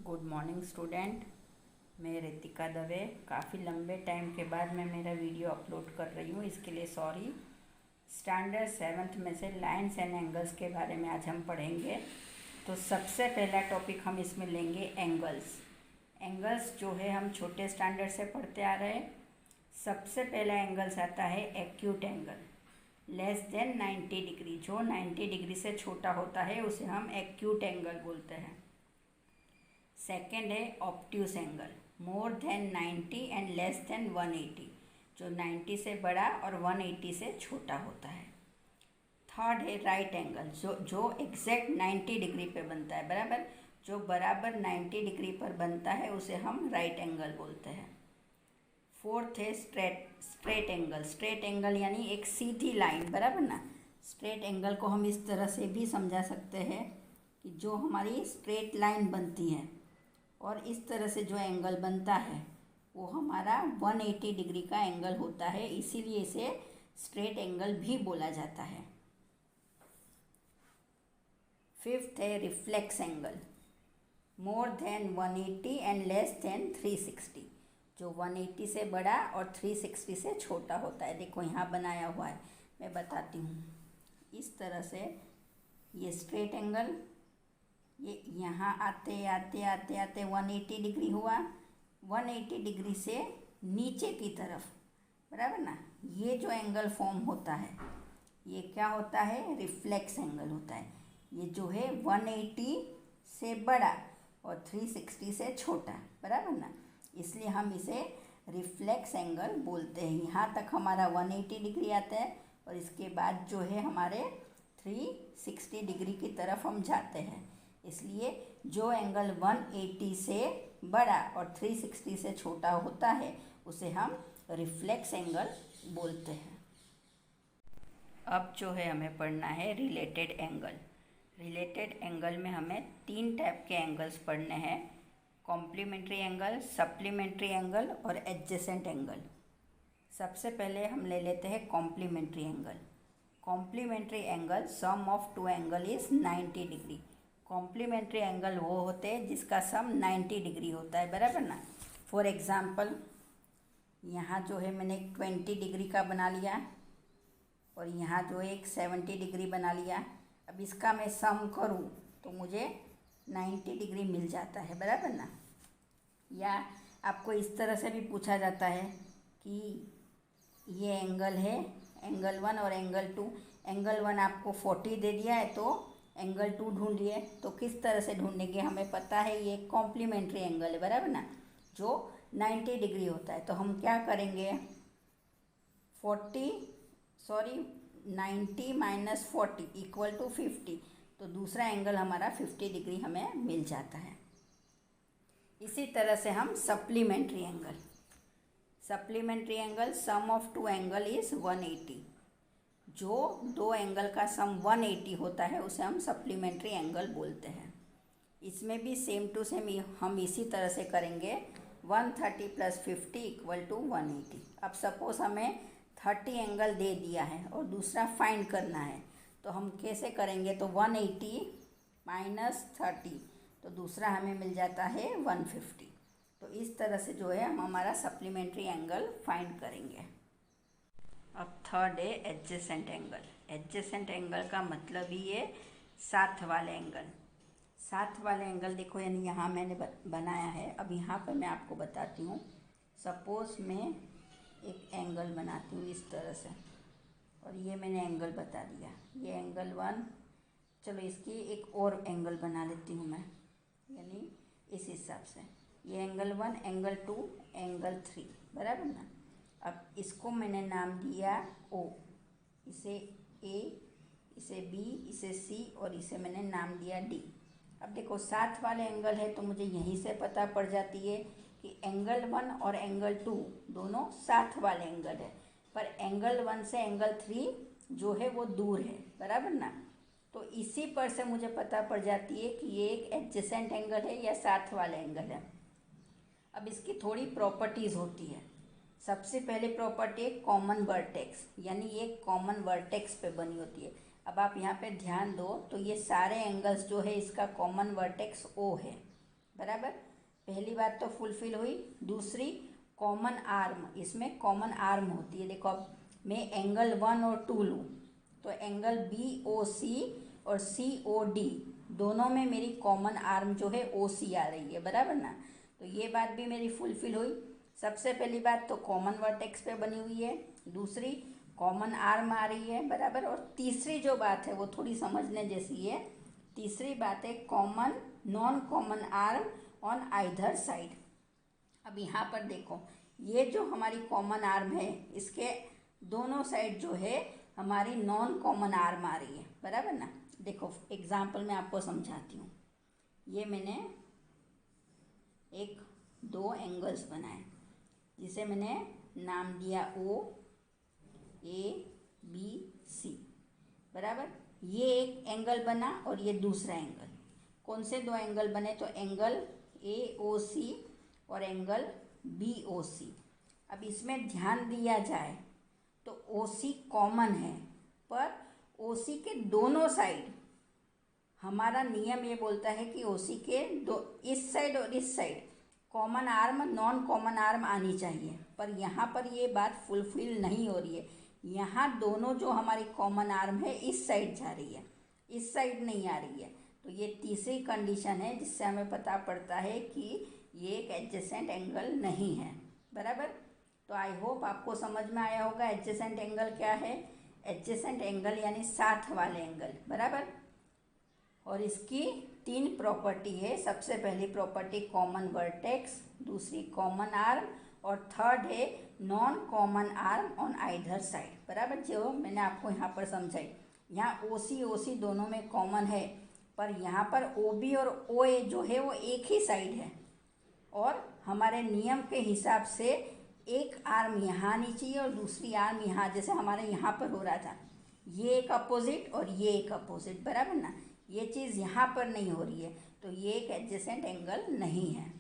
Good morning student. मैं रितिका दवे। काफ़ी लंबे टाइम के बाद मैं मेरा वीडियो अपलोड कर रही हूँ, इसके लिए सॉरी। स्टैंडर्ड 7th में से लाइन्स एंड एंगल्स के बारे में आज हम पढ़ेंगे। तो सबसे पहला टॉपिक हम इसमें लेंगे एंगल्स। एंगल्स जो है हम छोटे स्टैंडर्ड से पढ़ते आ रहे हैं। सबसे पहला एंगल्स आता है acute angle, less than 90 degree. जो 90 डिग्री से छोटा होता है उसे हम एक्यूट एंगल बोलते हैं। सेकेंड है obtuse angle, more than 90 and less than 180। जो 90 से बड़ा और 180 से छोटा होता है। थर्ड है राइट एंगल, जो एग्जैक्ट 90 डिग्री पे बनता है, बराबर। जो बराबर 90 डिग्री पर बनता है उसे हम राइट एंगल बोलते हैं। फोर्थ है स्ट्रेट एंगल। स्ट्रेट एंगल यानी एक सीधी लाइन, बराबर ना। स्ट्रेट एंगल को हम इस तरह से भी समझा सकते हैं कि जो हमारी स्ट्रेट लाइन बनती है और इस तरह से जो एंगल बनता है वो हमारा 180 डिग्री का एंगल होता है, इसीलिए इसे स्ट्रेट एंगल भी बोला जाता है। फिफ्थ है reflex angle, more than 180 and less than 360। जो 180 से बड़ा और 360 से छोटा होता है। देखो यहाँ बनाया हुआ है, मैं बताती हूँ। इस तरह से ये स्ट्रेट एंगल, ये यहाँ आते आते आते आते 180 डिग्री हुआ। 180 डिग्री से नीचे की तरफ, बराबर ना, ये जो एंगल फॉर्म होता है ये क्या होता है? रिफ्लेक्स एंगल होता है। ये जो है 180 से बड़ा और 360 से छोटा, बराबर ना, इसलिए हम इसे रिफ्लेक्स एंगल बोलते हैं। यहाँ तक हमारा 180 डिग्री आता है और इसके बाद जो है हमारे 360 डिग्री की तरफ हम जाते हैं। इसलिए जो एंगल 180 से बड़ा और 360 से छोटा होता है उसे हम रिफ्लेक्स एंगल बोलते हैं। अब जो है हमें पढ़ना है रिलेटेड एंगल। रिलेटेड एंगल में हमें 3 टाइप के एंगल्स पढ़ने हैं: कॉम्प्लीमेंट्री एंगल, सप्लीमेंट्री एंगल और एडजेसेंट एंगल। सबसे पहले हम ले लेते हैं complementary angle. Complementary angle sum of 2 angle is 90 degree. Complementary angle वो होते हैं जिसका सम 90 डिग्री होता है, बराबर ना। फॉर एग्ज़ाम्पल यहाँ जो है मैंने 20 डिग्री का बना लिया और यहाँ जो है एक 70 डिग्री बना लिया। अब इसका मैं सम करूँ तो मुझे 90 डिग्री मिल जाता है, बराबर ना। या आपको इस तरह से भी पूछा जाता है कि ये एंगल है, एंगल 1 और एंगल 2। एंगल 1 आपको 40 दे दिया है तो एंगल 2 ढूंढिए। तो किस तरह से ढूंढेंगे? हमें पता है ये कॉम्प्लीमेंट्री एंगल है, बराबर ना, जो 90 डिग्री होता है। तो हम क्या करेंगे? 90 माइनस 40 इक्वल टू 50। तो दूसरा एंगल हमारा 50 डिग्री हमें मिल जाता है। इसी तरह से हम supplementary angle sum of 2 angle is 180। जो 2 एंगल का सम 180 होता है उसे हम सप्लीमेंट्री एंगल बोलते हैं। इसमें भी सेम टू सेम हम इसी तरह से करेंगे। 130 + 50 इक्वल टू 180। अब सपोज़ हमें 30 एंगल दे दिया है और दूसरा फाइंड करना है, तो हम कैसे करेंगे? तो 180 माइनस 30, तो दूसरा हमें मिल जाता है 150। तो इस तरह से जो है हम हमारा सप्लीमेंट्री एंगल फाइंड करेंगे। अब थर्ड है एडजेसेंट एंगल। एडजेसेंट एंगल का मतलब ही है साथ वाले एंगल। साथ वाले एंगल देखो, यानी यहाँ मैंने बनाया है। अब यहाँ पर मैं आपको बताती हूँ। सपोज़ मैं एक एंगल बनाती हूँ इस तरह से, और ये मैंने एंगल बता दिया, ये एंगल 1। चलो इसकी एक और एंगल बना लेती हूँ मैं, यानी इस हिसाब से ये एंगल 1, एंगल 2, एंगल 3, बराबर ना। अब इसको मैंने नाम दिया O, इसे A, इसे B, इसे C और इसे मैंने नाम दिया D। अब देखो साथ वाले एंगल है तो मुझे यहीं से पता पड़ जाती है कि एंगल 1 और एंगल 2 दोनों साथ वाले एंगल है, पर एंगल 1 से एंगल 3 जो है वो दूर है, बराबर ना। तो इसी पर से मुझे पता पड़ जाती है कि ये एक एडजेसेंट एंगल है या साथ वाला एंगल है। अब इसकी थोड़ी प्रॉपर्टीज़ होती है। सबसे पहले प्रॉपर्टी है कॉमन वर्टेक्स, यानी ये कॉमन वर्टेक्स पे बनी होती है। अब आप यहाँ पे ध्यान दो तो ये सारे एंगल्स जो है इसका कॉमन वर्टेक्स O है, बराबर। पहली बात तो फुलफिल हुई। दूसरी, कॉमन आर्म, इसमें कॉमन आर्म होती है। देखो अब मैं एंगल 1 और 2 लूँ तो एंगल BOC और COD दोनों में मेरी कॉमन आर्म जो है OC आ रही है, बराबर ना। तो ये बात भी मेरी फुलफिल हुई। सबसे पहली बात तो कॉमन वर्टेक्स पे बनी हुई है, दूसरी कॉमन आर्म आ रही है, बराबर। और तीसरी जो बात है वो थोड़ी समझने जैसी है। तीसरी बात है common noun common arm on either side. अब यहाँ पर देखो, ये जो हमारी कॉमन आर्म है इसके दोनों साइड जो है हमारी नॉन कॉमन आर्म आ रही है, बराबर ना। देखो एग्जाम्पल में आपको समझाती हूँ। ये मैंने एक 2 एंगल्स बनाए जिसे मैंने नाम दिया OABC, बराबर। ये एक एंगल बना और ये दूसरा एंगल। कौन से 2 एंगल बने? तो एंगल AOC और एंगल BOC। अब इसमें ध्यान दिया जाए तो OC कॉमन है, पर OC के दोनों साइड हमारा नियम ये बोलता है कि OC के इस साइड और इस side common arm non common arm आनी चाहिए, पर यहाँ पर ये बात फुलफिल नहीं हो रही है। यहाँ दोनों जो हमारी कॉमन आर्म है इस साइड जा रही है, इस साइड नहीं आ रही है। तो ये तीसरी कंडीशन है जिससे हमें पता पड़ता है कि ये एक एडजेसेंट एंगल नहीं है, बराबर। तो आई होप आपको समझ में आया होगा एडजेसेंट एंगल क्या है। एडजेसेंट एंगल यानी साथ वाले एंगल, बराबर। और इसकी 3 प्रॉपर्टी है। सबसे पहली प्रॉपर्टी कॉमन वर्टेक्स, दूसरी कॉमन आर्म और थर्ड है non common arm on either side, बराबर। जो मैंने आपको यहाँ पर समझाई। यहाँ OC दोनों में कॉमन है, पर यहाँ पर OB और OA जो है वो एक ही साइड है, और हमारे नियम के हिसाब से एक आर्म यहाँ आनी चाहिए और दूसरी आर्म यहाँ, जैसे हमारे यहाँ पर हो रहा था, ये एक अपोजिट और ये एक अपोजिट, बराबर ना। ये चीज़ यहाँ पर नहीं हो रही है, तो ये एक एडजेसेंट एंगल नहीं है।